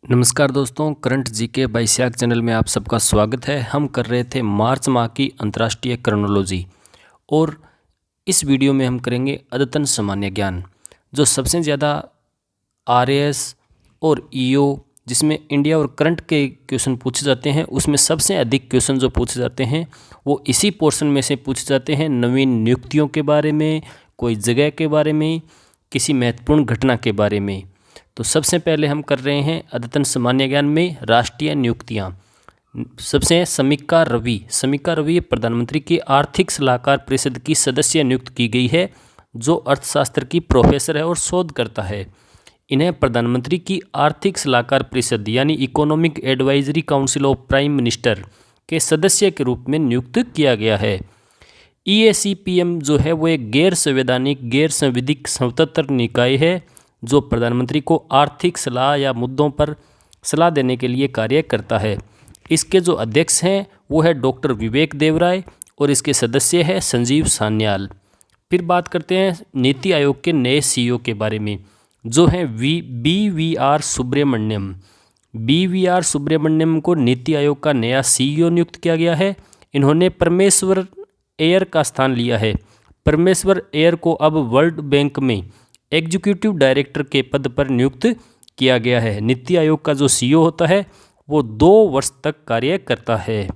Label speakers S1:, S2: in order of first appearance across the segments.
S1: नमस्कार दोस्तों, current GK by स्याग channel में आप सबका स्वागत है। हम कर रहे थे मार्च माह की अंतर्राष्ट्रीय क्रोनोलॉजी और इस वीडियो में हम करेंगे अद्यतन सामान्य ज्ञान। जो सबसे ज़्यादा आरएएस और ईओ जिसमें इंडिया और करंट के क्वेश्चन पूछे जाते हैं, उसमें सबसे अधिक क्वेश्चन जो पूछे जाते हैं वो इसी पोर्शन में से पूछे जाते हैं। नवीन नियुक्तियों के बारे में, कोई जगह के बारे में, किसी महत्वपूर्ण घटना के बारे में। तो सबसे पहले हम कर रहे हैं अद्यतन सामान्य ज्ञान में राष्ट्रीय नियुक्तियां। सबसे समीक्षा रवि प्रधानमंत्री की आर्थिक सलाहकार परिषद की सदस्य नियुक्त की गई है, जो अर्थशास्त्र की प्रोफेसर है और शोध करता है। इन्हें प्रधानमंत्री की आर्थिक सलाहकार परिषद यानी economic advisory council of prime minister के सदस्य के रूप में नियुक्त किया गया है। EACPM जो है वो एक गैर संवैधानिक गैर संविधिक स्वतंत्र निकाय है जो प्रधानमंत्री को आर्थिक सलाह या मुद्दों पर सलाह देने के लिए कार्य करता है। इसके जो अध्यक्ष हैं वो है डॉक्टर विवेक देवराय और इसके सदस्य है संजीव सान्याल। फिर बात करते हैं नीति आयोग के नए CEO के बारे में, जो हैं BVR सुब्रमण्यम। BVR सुब्रमण्यम को नीति आयोग का नया CEO नियुक्त किया गया है। इन्होंने परमेश्वर अय्यर का स्थान लिया है। परमेश्वर अय्यर को अब वर्ल्ड बैंक में एग्जीक्यूटिव डायरेक्टर के पद पर नियुक्त किया गया है। नीति आयोग का जो CEO होता है वो 2 वर्ष तक कार्य करता है।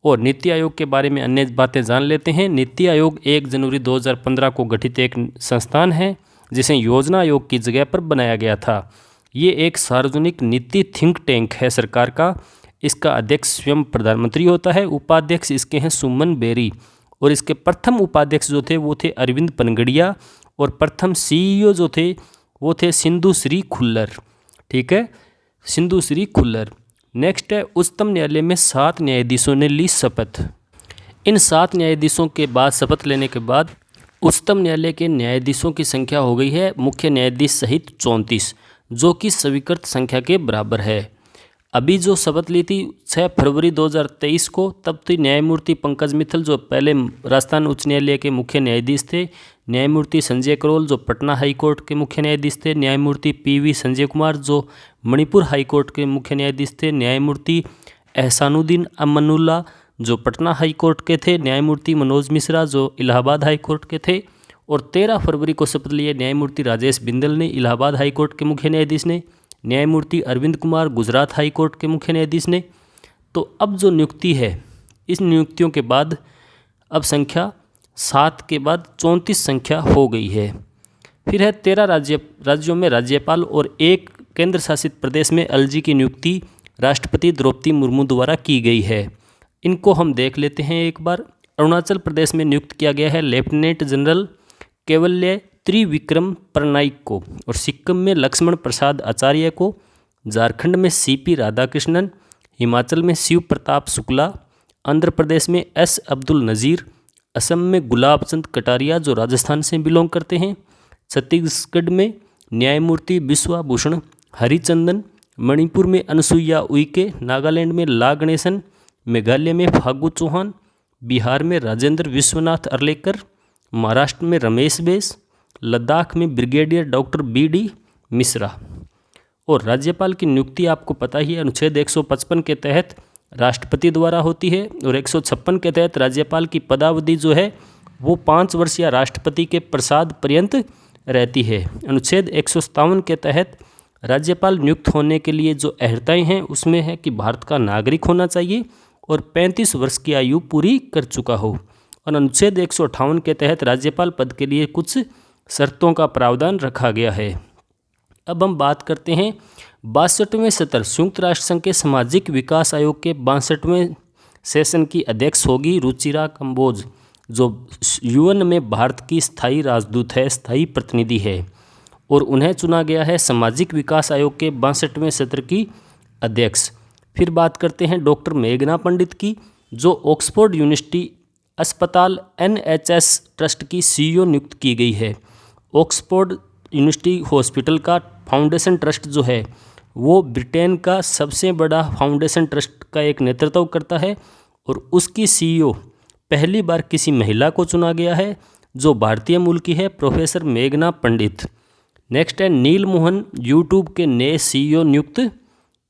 S1: और नीति आयोग के बारे में अन्य बातें जान लेते हैं। नीति आयोग 1 जनवरी 2015 को गठित एक संस्थान है जिसे योजना आयोग की जगह पर बनाया गया था। ये एक सार्वजनिक नीति थिंक टैंक है सरकार का। इसका अध्यक्ष स्वयं प्रधानमंत्री होता है। उपाध्यक्ष इसके हैं सुमन बेरी और इसके प्रथम उपाध्यक्ष जो थे वो थे अरविंद पनगड़िया और प्रथम CEO जो थे वो थे सिंधु श्री खुल्लर। ठीक है, सिंधु श्री खुल्लर। नेक्स्ट है उच्चतम न्यायालय में 7 न्यायाधीशों ने ली शपथ। इन 7 न्यायाधीशों के बाद शपथ लेने के बाद उच्चतम न्यायालय के न्यायाधीशों की संख्या हो गई है मुख्य न्यायाधीश सहित 34, जो कि स्वीकृत संख्या के बराबर है। अभी जो शपथ ली थी 6 फरवरी 2023 को, तब थी न्यायमूर्ति पंकज मित्तल जो पहले राजस्थान उच्च न्यायालय के मुख्य न्यायाधीश थे, न्यायमूर्ति संजय करोल जो पटना हाई कोर्ट के मुख्य न्यायाधीश थे, न्यायमूर्ति PV संजय कुमार जो मणिपुर हाई कोर्ट के मुख्य न्यायाधीश थे, न्यायमूर्ति एहसानुद्दीन अमनुल्लाह जो पटना हाई कोर्ट के थे, न्यायमूर्ति मनोज मिश्रा जो इलाहाबाद हाई कोर्ट के थे। और 13 फरवरी को शपथ लिए न्यायमूर्ति राजेश बिंदल ने, इलाहाबाद हाई कोर्ट के मुख्य न्यायाधीश ने, न्यायमूर्ति अरविंद कुमार गुजरात हाई कोर्ट के मुख्य न्यायाधीश ने। तो अब जो नियुक्ति है, इस नियुक्तियों के बाद अब संख्या 7 के बाद 34 संख्या हो गई है। फिर है 13 राज्यों में राज्यपाल और 1 केंद्र शासित प्रदेश में LG की नियुक्ति राष्ट्रपति द्रौपदी मुर्मू द्वारा की गई है। इनको हम देख लेते हैं एक बार। अरुणाचल प्रदेश में नियुक्त किया गया है लेफ्टिनेंट जनरल केवल्य त्रिविक्रम परनाइक को और सिक्किम में लक्ष्मण प्रसाद आचार्य को, झारखंड में CP राधाकृष्णन, हिमाचल में शिव प्रताप शुक्ला, आंध्र प्रदेश में S अब्दुल नज़ीर, असम में गुलाब चंद कटारिया जो राजस्थान से बिलोंग करते हैं, छत्तीसगढ़ में न्यायमूर्ति विश्वाभूषण हरिचंदन, मणिपुर में अनसुईया उइके, नागालैंड में ला गणेशन, मेघालय में फागू चौहान, बिहार में राजेंद्र विश्वनाथ अर्लेकर, महाराष्ट्र में रमेश बैस, लद्दाख में ब्रिगेडियर डॉक्टर BD मिश्रा। और राज्यपाल की नियुक्ति आपको पता ही है, अनुच्छेद 155 के तहत राष्ट्रपति द्वारा होती है और 156 के तहत राज्यपाल की पदावधि जो है वो 5 वर्ष या राष्ट्रपति के प्रसाद पर्यंत रहती है। अनुच्छेद 157 के तहत राज्यपाल नियुक्त होने के लिए जो अर्हताएँ हैं उसमें है कि भारत का नागरिक होना चाहिए और 35 वर्ष की आयु पूरी कर चुका हो। और अनुच्छेद 158 के तहत राज्यपाल पद के लिए कुछ शर्तों का प्रावधान रखा गया है। अब हम बात करते हैं 62वें सत्र संयुक्त राष्ट्र संघ के सामाजिक विकास आयोग के 62वें सेशन की अध्यक्ष होगी रुचिरा कंबोज, जो UN में भारत की स्थायी राजदूत है, स्थायी प्रतिनिधि है। और उन्हें चुना गया है सामाजिक विकास आयोग के 62वें सत्र की अध्यक्ष। फिर बात करते हैं डॉक्टर मेघना पंडित की, जो ऑक्सफोर्ड यूनिवर्सिटी अस्पताल NHS ट्रस्ट की CEO नियुक्त की गई है। ऑक्सफोर्ड यूनिवर्सिटी हॉस्पिटल का फाउंडेशन ट्रस्ट जो है वो ब्रिटेन का सबसे बड़ा फाउंडेशन ट्रस्ट का एक नेतृत्व करता है और उसकी CEO पहली बार किसी महिला को चुना गया है जो भारतीय मूल की है, प्रोफेसर मेघना पंडित। नेक्स्ट है नील मोहन यूट्यूब के नए CEO नियुक्त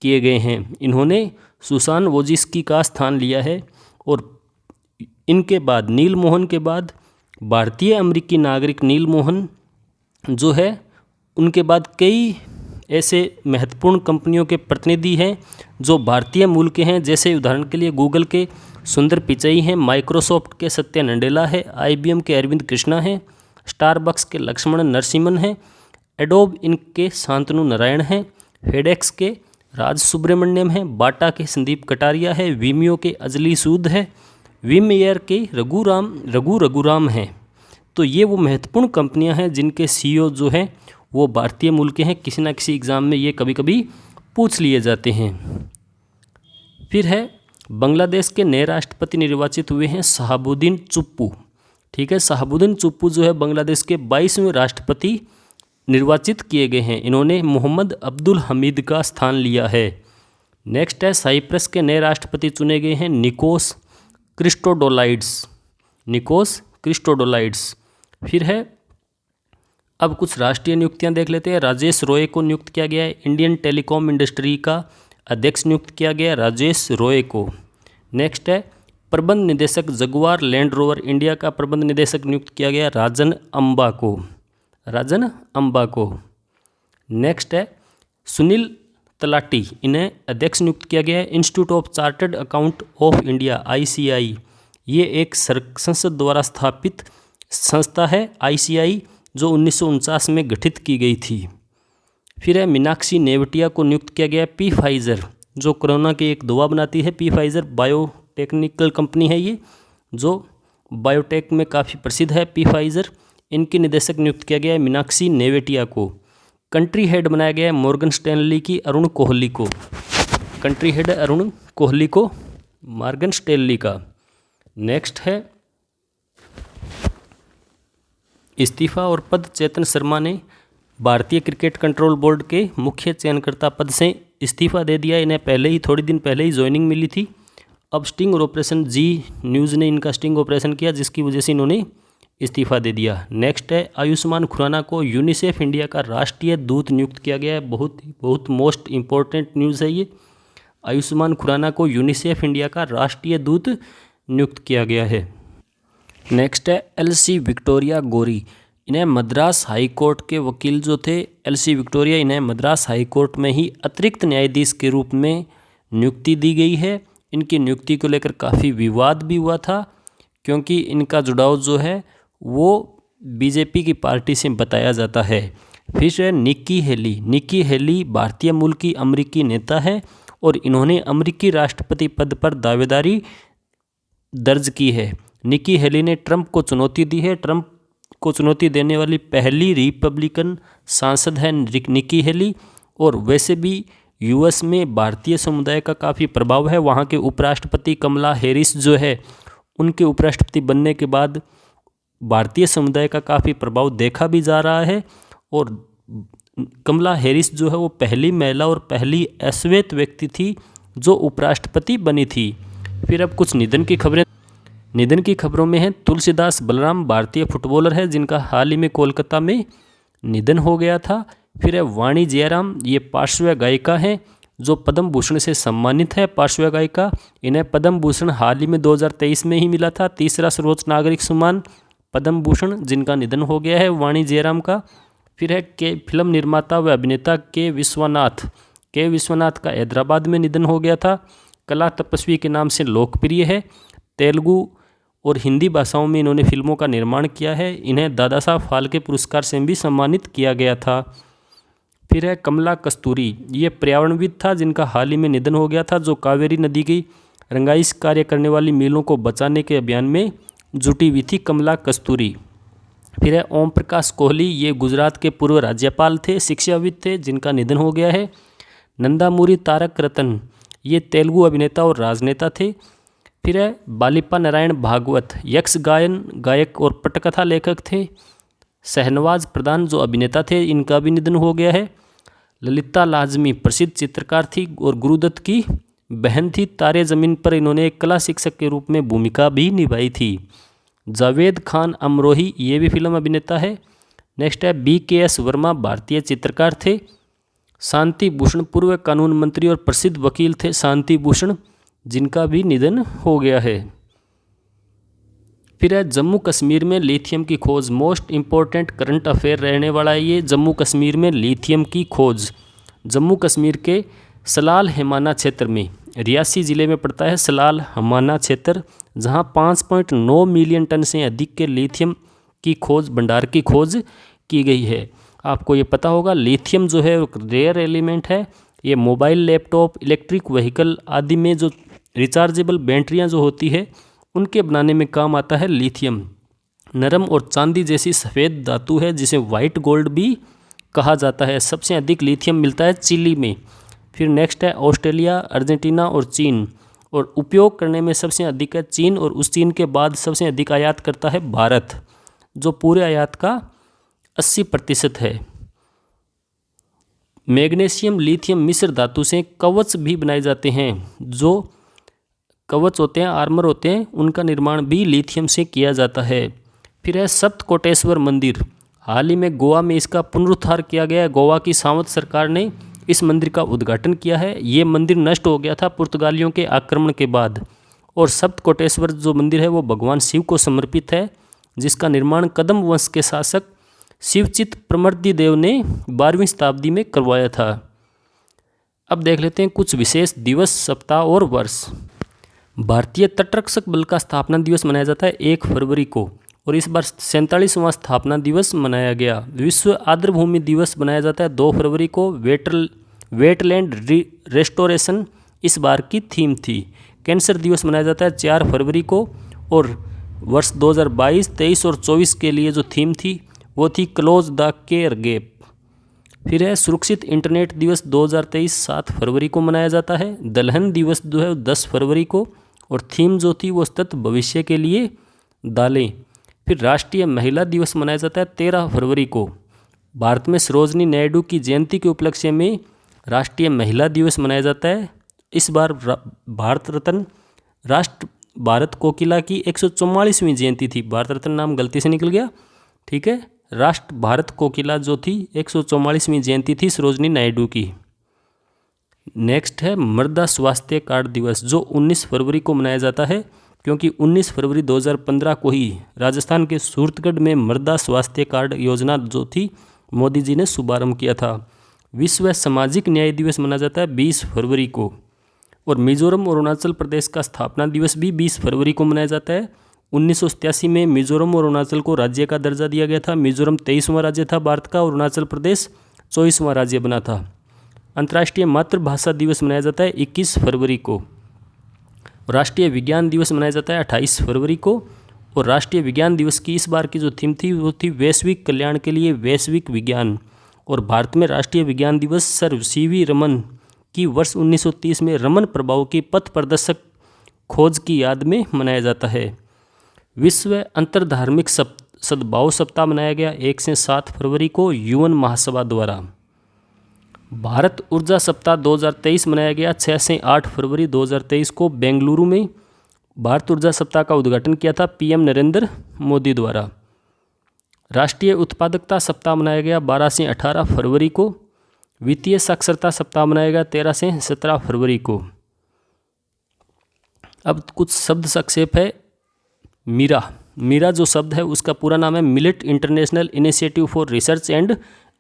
S1: किए गए हैं। इन्होंने सुसान वोजिस्की का स्थान लिया है और इनके बाद नील मोहन के बाद भारतीय अमेरिकी नागरिक नील मोहन जो है, उनके बाद कई ऐसे महत्वपूर्ण कंपनियों के प्रतिनिधि हैं जो भारतीय मूल के हैं, जैसे उदाहरण के लिए गूगल के सुंदर पिचई हैं, माइक्रोसॉफ्ट के सत्या नडेला है, IBM के अरविंद कृष्णा हैं, स्टारबक्स के लक्ष्मण नरसिम्हन हैं, एडोब इनके शांतनु नारायण हैं, फेडेक्स के राज सुब्रमण्यम हैं, बाटा के संदीप कटारिया है, वीमियो के अजली सूद है, विम एयर के रघुराम हैं। तो ये वो महत्वपूर्ण कंपनियां हैं जिनके CEO जो हैं वो भारतीय मूल के हैं। किसी ना किसी एग्ज़ाम में ये कभी कभी पूछ लिए जाते हैं। फिर है बांग्लादेश के नए राष्ट्रपति निर्वाचित हुए हैं शहाबुद्दीन चुप्पू। ठीक है, शहाबुद्दीन चुप्पू जो है बांग्लादेश के 22वें राष्ट्रपति निर्वाचित किए गए हैं। इन्होंने मोहम्मद अब्दुल हमीद का स्थान लिया है। नेक्स्ट है साइप्रस के नए राष्ट्रपति चुने गए हैं निकोस क्रिस्टोडोलाइड्स। फिर है अब कुछ राष्ट्रीय नियुक्तियां देख लेते हैं। राजेश रॉय को नियुक्त किया गया है, इंडियन टेलीकॉम इंडस्ट्री का अध्यक्ष नियुक्त किया गया राजेश रॉय को। नेक्स्ट है प्रबंध निदेशक जगुआर लैंड रोवर इंडिया का प्रबंध निदेशक नियुक्त किया गया राजन अम्बा को। नेक्स्ट है सुनील तलाटी, इन्हें अध्यक्ष नियुक्त किया गया है institute of chartered account of India ICI। ये एक संसद द्वारा स्थापित संस्था है ICI जो 1949 में गठित की गई थी। फिर है मीनाक्षी नेवटिया को नियुक्त किया गया Pfizer, जो कोरोना की एक दवा बनाती है। Pfizer बायोटेक्निकल कंपनी है ये, जो बायोटेक में काफ़ी प्रसिद्ध है Pfizer। इनकी निदेशक नियुक्त किया गया है मीनाक्षी नेवेटिया को। कंट्री हेड बनाया गया है मॉर्गन स्टैनली की अरुण कोहली को। कंट्री हेड अरुण कोहली को मॉर्गन स्टैनली का। नेक्स्ट है इस्तीफा और पद। चेतन शर्मा ने भारतीय क्रिकेट कंट्रोल बोर्ड के मुख्य चयनकर्ता पद से इस्तीफा दे दिया। इन्हें पहले ही थोड़ी दिन पहले ही ज्वाइनिंग मिली थी। अब स्टिंग और ऑपरेशन जी न्यूज़ ने इनका स्टिंग ऑपरेशन किया, जिसकी वजह से इन्होंने इस्तीफा दे दिया। नेक्स्ट है आयुष्मान खुराना को यूनिसेफ इंडिया का राष्ट्रीय दूत नियुक्त किया गया है। बहुत मोस्ट इम्पोर्टेंट न्यूज़ है ये। आयुष्मान खुराना को यूनिसेफ इंडिया का राष्ट्रीय दूत नियुक्त किया गया है। नेक्स्ट है LC विक्टोरिया गौरी, इन्हें मद्रास हाई कोर्ट के वकील जो थे LC विक्टोरिया, इन्हें मद्रास हाई कोर्ट में ही अतिरिक्त न्यायाधीश के रूप में नियुक्ति दी गई है। इनकी नियुक्ति को लेकर काफ़ी विवाद भी हुआ था, क्योंकि इनका जुड़ाव जो है वो BJP की पार्टी से बताया जाता है। फिर है निक्की हेली भारतीय मूल की अमेरिकी नेता है और इन्होंने अमेरिकी राष्ट्रपति पद पर दावेदारी दर्ज की है। निक्की हेली ने ट्रंप को चुनौती दी है। ट्रंप को चुनौती देने वाली पहली रिपब्लिकन सांसद है निक्की हेली। और वैसे भी US में भारतीय समुदाय का काफ़ी प्रभाव है। वहाँ के उपराष्ट्रपति कमला हैरिस जो है, उनके उपराष्ट्रपति बनने के बाद भारतीय समुदाय का काफ़ी प्रभाव देखा भी जा रहा है। और कमला हैरिस जो है वो पहली महिला और पहली अश्वेत व्यक्ति थी जो उपराष्ट्रपति बनी थी। फिर अब कुछ निधन की खबरों में है तुलसीदास बलराम, भारतीय फुटबॉलर है जिनका हाल ही में कोलकाता में निधन हो गया था। फिर है वाणी जयराम, ये पार्श्व गायिका हैं जो पद्म भूषण से सम्मानित है। पार्श्व गायिका, इन्हें पद्म भूषण हाल ही में 2023 में ही मिला था, तीसरा सर्वोच्च नागरिक सम्मान पद्म भूषण, जिनका निधन हो गया है वाणी जयराम का। फिर है के फिल्म निर्माता व अभिनेता के विश्वनाथ का हैदराबाद में निधन हो गया था। कला तपस्वी के नाम से लोकप्रिय है। तेलुगु और हिंदी भाषाओं में इन्होंने फिल्मों का निर्माण किया है। इन्हें दादा साहब फाल्के पुरस्कार से भी सम्मानित किया गया था। फिर है कमला कस्तूरी, ये पर्यावरणविद था जिनका हाल ही में निधन हो गया था, जो कावेरी नदी की रंगाइश कार्य करने वाली मिलों को बचाने के अभियान में जुटी हुई थी कमला कस्तूरी। फिर है ओम प्रकाश कोहली, ये गुजरात के पूर्व राज्यपाल थे, शिक्षाविद थे, जिनका निधन हो गया है। नंदामूरी तारक रतन, ये तेलुगु अभिनेता और राजनेता थे। फिर है बालिपा नारायण भागवत, यक्ष गायक और पटकथा लेखक थे। शहनवाज प्रधान जो अभिनेता थे, इनका भी निधन हो गया है। ललिता लाजमी प्रसिद्ध चित्रकार थी और गुरुदत्त की बहन थी। तारे ज़मीन पर इन्होंने एक कला शिक्षक के रूप में भूमिका भी निभाई थी। जावेद खान अमरोही, ये भी फिल्म अभिनेता है। नेक्स्ट है BKS वर्मा, भारतीय चित्रकार थे। शांति भूषण पूर्व कानून मंत्री और प्रसिद्ध वकील थे शांति भूषण, जिनका भी निधन हो गया है। फिर है जम्मू कश्मीर में लिथियम की खोज, मोस्ट इम्पोर्टेंट करंट अफेयर रहने वाला है ये। जम्मू कश्मीर में लिथियम की खोज, जम्मू कश्मीर के सलाल हिमाना क्षेत्र में, रियासी ज़िले में पड़ता है सलाल हिमाना क्षेत्र, जहां 5.9 मिलियन टन से अधिक के लिथियम की खोज, भंडार की खोज की गई है। आपको ये पता होगा लिथियम जो है रेयर एलिमेंट है। ये मोबाइल, लैपटॉप, इलेक्ट्रिक व्हीकल आदि में जो रिचार्जेबल बैटरियाँ जो होती है उनके बनाने में काम आता है लिथियम। नरम और चांदी जैसी सफ़ेद धातु है जिसे वाइट गोल्ड भी कहा जाता है। सबसे अधिक लिथियम मिलता है चिली में। फिर नेक्स्ट है ऑस्ट्रेलिया, अर्जेंटीना और चीन, और उपयोग करने में सबसे अधिक है चीन, और उस चीन के बाद सबसे अधिक आयात करता है भारत, जो पूरे आयात का 80% है। मैग्नीशियम लिथियम मिश्र धातु से कवच भी बनाए जाते हैं। जो कवच होते हैं, आर्मर होते हैं, उनका निर्माण भी लिथियम से किया जाता है। फिर है सप्तकोटेश्वर मंदिर, हाल ही में गोवा में इसका पुनरुद्धार किया गया है। गोवा की सावंत सरकार ने इस मंदिर का उद्घाटन किया है। ये मंदिर नष्ट हो गया था पुर्तगालियों के आक्रमण के बाद। और सप्तकोटेश्वर जो मंदिर है वो भगवान शिव को समर्पित है, जिसका निर्माण कदम वंश के शासक शिवचित प्रमर्दी देव ने 12वीं शताब्दी में करवाया था। अब देख लेते हैं कुछ विशेष दिवस, सप्ताह और वर्ष। भारतीय तटरक्षक बल का स्थापना दिवस मनाया जाता है 1 फरवरी को, और इस बार 47वां स्थापना दिवस मनाया गया। विश्व आर्द्रभूमि दिवस मनाया जाता है 2 फरवरी को। वेटलैंड रेस्टोरेशन इस बार की थीम थी। कैंसर दिवस मनाया जाता है 4 फरवरी को, और वर्ष 2022, 23 और 24 के लिए जो थीम थी वो थी क्लोज द केयर गैप। फिर है सुरक्षित इंटरनेट दिवस 2023 7 फरवरी को मनाया जाता है। दलहन दिवस जो है 10 फरवरी को, और थीम जो थी वो सतत भविष्य के लिए दालें। फिर राष्ट्रीय महिला दिवस मनाया जाता है 13 फरवरी को। भारत में सरोजनी नायडू की जयंती के उपलक्ष्य में राष्ट्रीय महिला दिवस मनाया जाता है। इस बार भारत रत्न राष्ट्र भारत कोकिला की 144वीं जयंती थी। भारत रत्न नाम गलती से निकल गया, ठीक है। राष्ट्र भारत कोकिला जो थी 144वीं जयंती थी सरोजनी नायडू की। नेक्स्ट है मृदा स्वास्थ्य कार्ड दिवस, जो 19 फरवरी को मनाया जाता है, क्योंकि 19 फरवरी 2015 को ही राजस्थान के सूरतगढ़ में मृदा स्वास्थ्य कार्ड योजना जो थी मोदी जी ने शुभारंभ किया था। विश्व सामाजिक न्याय दिवस मनाया जाता है 20 फरवरी को, और मिजोरम और अरुणाचल प्रदेश का स्थापना दिवस भी 20 फरवरी को मनाया जाता है। 1987 में मिजोरम और अरुणाचल को राज्य का दर्जा दिया गया था। मिजोरम 23वां राज्य था भारत का, और अरुणाचल प्रदेश 24वां राज्य बना था। अंतर्राष्ट्रीय मातृभाषा दिवस मनाया जाता है 21 फरवरी को। राष्ट्रीय विज्ञान दिवस मनाया जाता है 28 फरवरी को, और राष्ट्रीय विज्ञान दिवस की इस बार की जो थीम थी वो थी वैश्विक कल्याण के लिए वैश्विक विज्ञान। और भारत में राष्ट्रीय विज्ञान दिवस सर सीवी रमन की वर्ष 1930 में रमन प्रभाव की पथ प्रदर्शक खोज की याद में मनाया जाता है। विश्व अंतर्धार्मिक सद्भाव सप्ताह मनाया गया 1 से 7 फरवरी को यूएन महासभा द्वारा। भारत ऊर्जा सप्ताह 2023 मनाया गया 6 से 8 फरवरी 2023 को बेंगलुरु में। भारत ऊर्जा सप्ताह का उद्घाटन किया था पीएम नरेंद्र मोदी द्वारा। राष्ट्रीय उत्पादकता सप्ताह मनाया गया 12 से 18 फरवरी को। वित्तीय साक्षरता सप्ताह मनाया गया 13 से 17 फरवरी को। अब कुछ शब्द संक्षेप है। मीरा जो शब्द है उसका पूरा नाम है millet international initiative for research and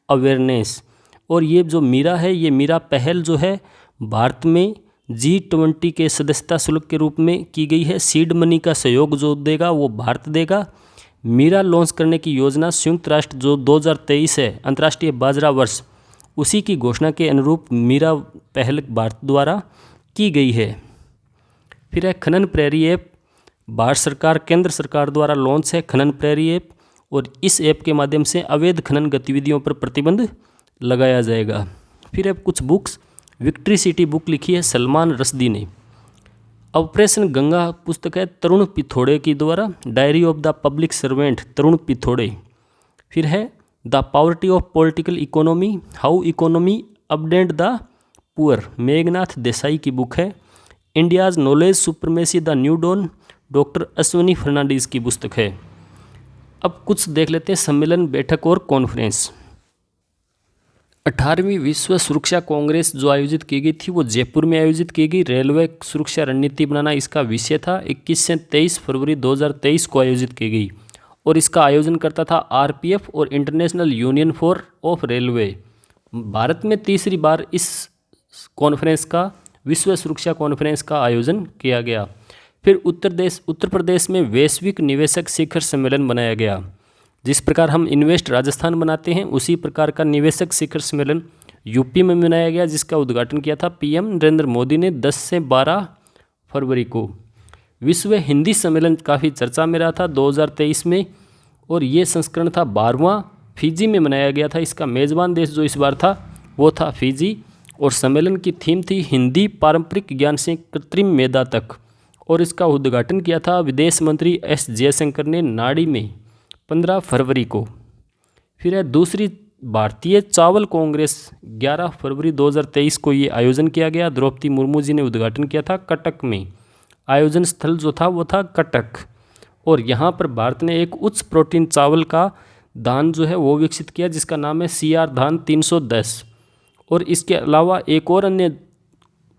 S1: awareness. और ये जो मीरा है, ये मीरा पहल जो है भारत में G20 के सदस्यता शुल्क के रूप में की गई है। सीड मनी का सहयोग जो देगा वो भारत देगा। मीरा लॉन्च करने की योजना संयुक्त राष्ट्र जो 2023 है अंतर्राष्ट्रीय बाजरा वर्ष, उसी की घोषणा के अनुरूप मीरा पहल भारत द्वारा की गई है। फिर है खनन प्रहरी ऐप, भारत सरकार केंद्र सरकार द्वारा लॉन्च है खनन प्रहरी ऐप, और इस ऐप के माध्यम से अवैध खनन गतिविधियों पर प्रतिबंध लगाया जाएगा। फिर है कुछ बुक्स। विक्ट्री सिटी बुक लिखी है सलमान रश्दी ने। ऑपरेशन गंगा पुस्तक है तरुण पिथोड़े की द्वारा। Diary of the public servant Tarun Pithode. फिर है the poverty of political economy, how economy update the poor, Meghnad Desai की बुक है। India's knowledge supremacy the new dawn, doctor Ashwini Fernandes की पुस्तक है। अब कुछ देख लेते हैं सम्मेलन, बैठक और कॉन्फ्रेंस। 18वीं विश्व सुरक्षा कांग्रेस जो आयोजित की गई थी वो जयपुर में आयोजित की गई। रेलवे सुरक्षा रणनीति बनाना इसका विषय था। 21 से 23 फरवरी 2023 को आयोजित की गई और इसका आयोजन करता था आरपीएफ और international union for of railway. Bharat में तीसरी बार इस कॉन्फ्रेंस का, विश्व सुरक्षा कॉन्फ्रेंस का आयोजन किया गया। फिर उत्तर प्रदेश में वैश्विक निवेशक शिखर सम्मेलन बनाया गया। जिस प्रकार हम इन्वेस्ट राजस्थान बनाते हैं उसी प्रकार का निवेशक शिखर सम्मेलन यूपी में मनाया गया, जिसका उद्घाटन किया था पीएम नरेंद्र मोदी ने 10 से 12 फरवरी को। विश्व हिंदी सम्मेलन काफ़ी चर्चा में रहा था 2023 में और ये संस्करण था 12वां, फिजी में मनाया गया था। इसका मेज़बान देश जो इस बार था वो था फिजी और सम्मेलन की थीम थी हिंदी पारंपरिक ज्ञान से कृत्रिम मेधा तक और इसका उद्घाटन किया था विदेश मंत्री एस जयशंकर ने नाड़ी में 15 फरवरी को। फिर है दूसरी भारतीय चावल कांग्रेस 11 फरवरी 2023 को ये आयोजन किया गया। द्रौपदी मुर्मू जी ने उद्घाटन किया था कटक में। आयोजन स्थल जो था वो था कटक और यहाँ पर भारत ने एक उच्च प्रोटीन चावल का धान जो है वो विकसित किया जिसका नाम है CR धान 310 और इसके अलावा एक और अन्य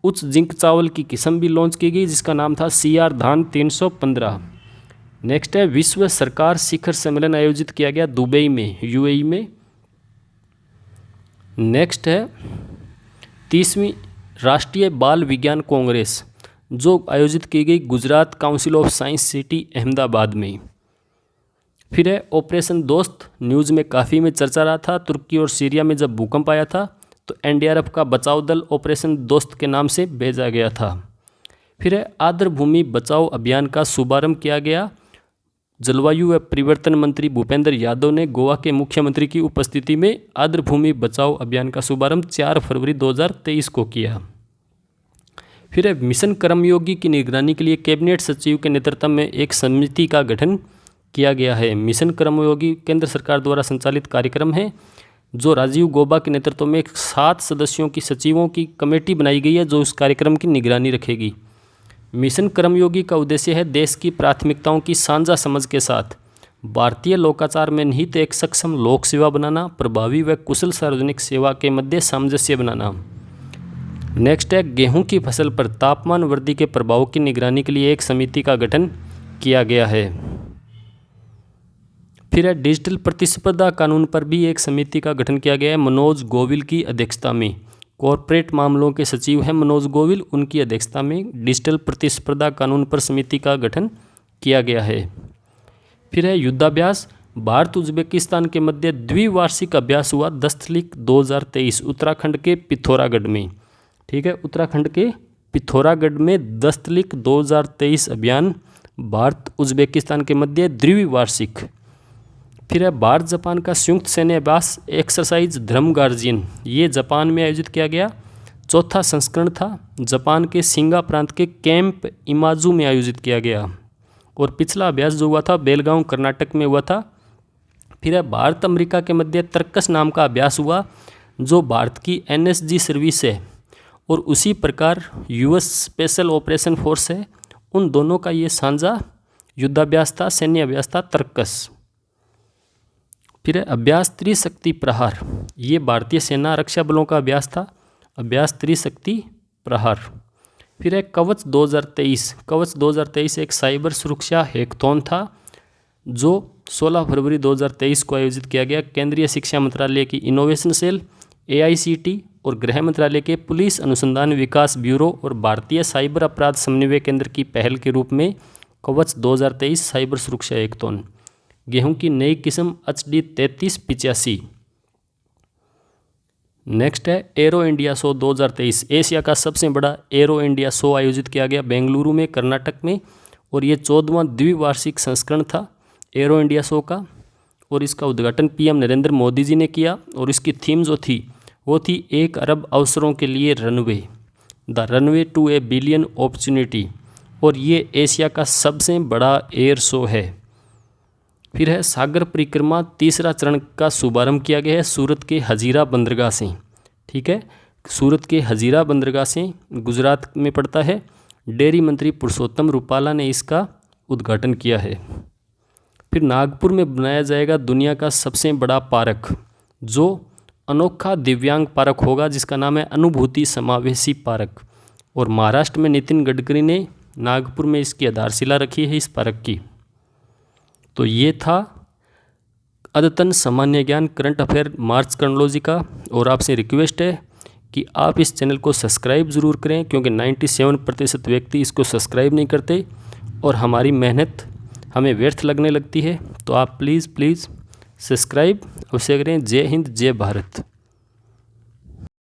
S1: उच्च जिंक चावल की किस्म भी लॉन्च की गई जिसका नाम था CR धान 315। नेक्स्ट है विश्व सरकार शिखर सम्मेलन आयोजित किया गया दुबई में, यूएई में। नेक्स्ट है 30वीं राष्ट्रीय बाल विज्ञान कांग्रेस जो आयोजित की गई Gujarat council of science city Ahmedabad में। फिर है ऑपरेशन दोस्त, न्यूज़ में काफ़ी में चर्चा रहा था। तुर्की और सीरिया में जब भूकंप आया था तो एनडीआरएफ का बचाव दल ऑपरेशन दोस्त के नाम से भेजा गया था। फिर है आर्द्र भूमि बचाओ अभियान का शुभारंभ किया गया। जलवायु व परिवर्तन मंत्री भूपेंद्र यादव ने गोवा के मुख्यमंत्री की उपस्थिति में आर्द्र भूमि बचाओ अभियान का शुभारंभ 4 फरवरी 2023 को किया। फिर है मिशन कर्मयोगी की निगरानी के लिए कैबिनेट सचिव के नेतृत्व में एक समिति का गठन किया गया है। मिशन कर्मयोगी केंद्र सरकार द्वारा संचालित कार्यक्रम है जो राजीव गौबा के नेतृत्व में 7 सदस्यों की सचिवों की कमेटी बनाई गई है जो उस कार्यक्रम की निगरानी रखेगी। मिशन कर्मयोगी का उद्देश्य है देश की प्राथमिकताओं की साझा समझ के साथ भारतीय लोकाचार में निहित एक सक्षम लोक सेवा बनाना, प्रभावी व कुशल सार्वजनिक सेवा के मध्य सामंजस्य बनाना। नेक्स्ट है गेहूं की फसल पर तापमान वृद्धि के प्रभाव की निगरानी के लिए एक समिति का गठन किया गया है। फिर है डिजिटल प्रतिस्पर्धा कानून पर भी एक समिति का गठन किया गया है मनोज गोविल की अध्यक्षता में। कॉरपोरेट मामलों के सचिव हैं मनोज गोविल, उनकी अध्यक्षता में डिजिटल प्रतिस्पर्धा कानून पर समिति का गठन किया गया है। फिर है युद्धाभ्यास, भारत उज्बेकिस्तान के मध्य द्विवार्षिक अभ्यास हुआ 10/2023 उत्तराखंड के पिथौरागढ़ में। ठीक है, उत्तराखंड के पिथौरागढ़ में 10/2023 अभियान भारत उज्बेकिस्तान के मध्य द्विवार्षिक। फिर है भारत जापान का संयुक्त सैन्य अभ्यास एक्सरसाइज धर्म गार्जियन, ये जापान में आयोजित किया गया। चौथा संस्करण था जापान के शिंगा प्रांत के कैंप इमाजू में आयोजित किया गया और पिछला अभ्यास जो हुआ था बेलगांव कर्नाटक में हुआ था। फिर है भारत अमेरिका के मध्य तर्कस नाम का अभ्यास हुआ जो भारत की NSG सर्विस है और उसी प्रकार US स्पेशल ऑपरेशन फोर्स है, उन दोनों का ये साझा युद्धाभ्यास था, सैन्य अभ्यास था तर्कस। फिर है अभ्यास त्रिशक्ति प्रहार, ये भारतीय सेना रक्षा बलों का अभ्यास था, अभ्यास त्रिशक्ति प्रहार। फिर है कवच 2023, कवच 2023 एक साइबर सुरक्षा हैकाथॉन था जो 16 फरवरी 2023 को आयोजित किया गया। केंद्रीय शिक्षा मंत्रालय की इनोवेशन सेल, AICT और गृह मंत्रालय के पुलिस अनुसंधान विकास ब्यूरो और भारतीय साइबर अपराध समन्वय केंद्र की पहल के रूप में कवच 2023 साइबर सुरक्षा हैकाथॉन। गेहूं की नई किस्म HD 3385। नेक्स्ट है एरो इंडिया शो 2023, एशिया का सबसे बड़ा एरो इंडिया शो आयोजित किया गया बेंगलुरु में, कर्नाटक में और ये 14वां द्विवार्षिक संस्करण था एरो इंडिया शो का और इसका उद्घाटन PM नरेंद्र मोदी जी ने किया और इसकी थीम जो थी वो थी 1 अरब अवसरों के लिए runway, the runway to a billion opportunity और ये एशिया का सबसे बड़ा एयर शो है। फिर है सागर परिक्रमा तीसरा चरण का शुभारंभ किया गया है सूरत के हजीरा बंदरगाह से। ठीक है, सूरत के हजीरा बंदरगाह से गुजरात में पड़ता है। डेयरी मंत्री पुरुषोत्तम रूपाला ने इसका उद्घाटन किया है। फिर नागपुर में बनाया जाएगा दुनिया का सबसे बड़ा पार्क जो अनोखा दिव्यांग पार्क होगा जिसका नाम है अनुभूति समावेशी पार्क। और महाराष्ट्र में नितिन गडकरी ने नागपुर में इसकी आधारशिला रखी है इस पार्क की। तो ये था अद्यतन सामान्य ज्ञान करंट अफेयर मार्च क्रोनोलॉजी का। और आपसे रिक्वेस्ट है कि आप इस चैनल को सब्सक्राइब ज़रूर करें, क्योंकि 97% व्यक्ति इसको सब्सक्राइब नहीं करते और हमारी मेहनत हमें व्यर्थ लगने लगती है। तो आप प्लीज़ सब्सक्राइब अवश्य करें। जय हिंद, जय भारत।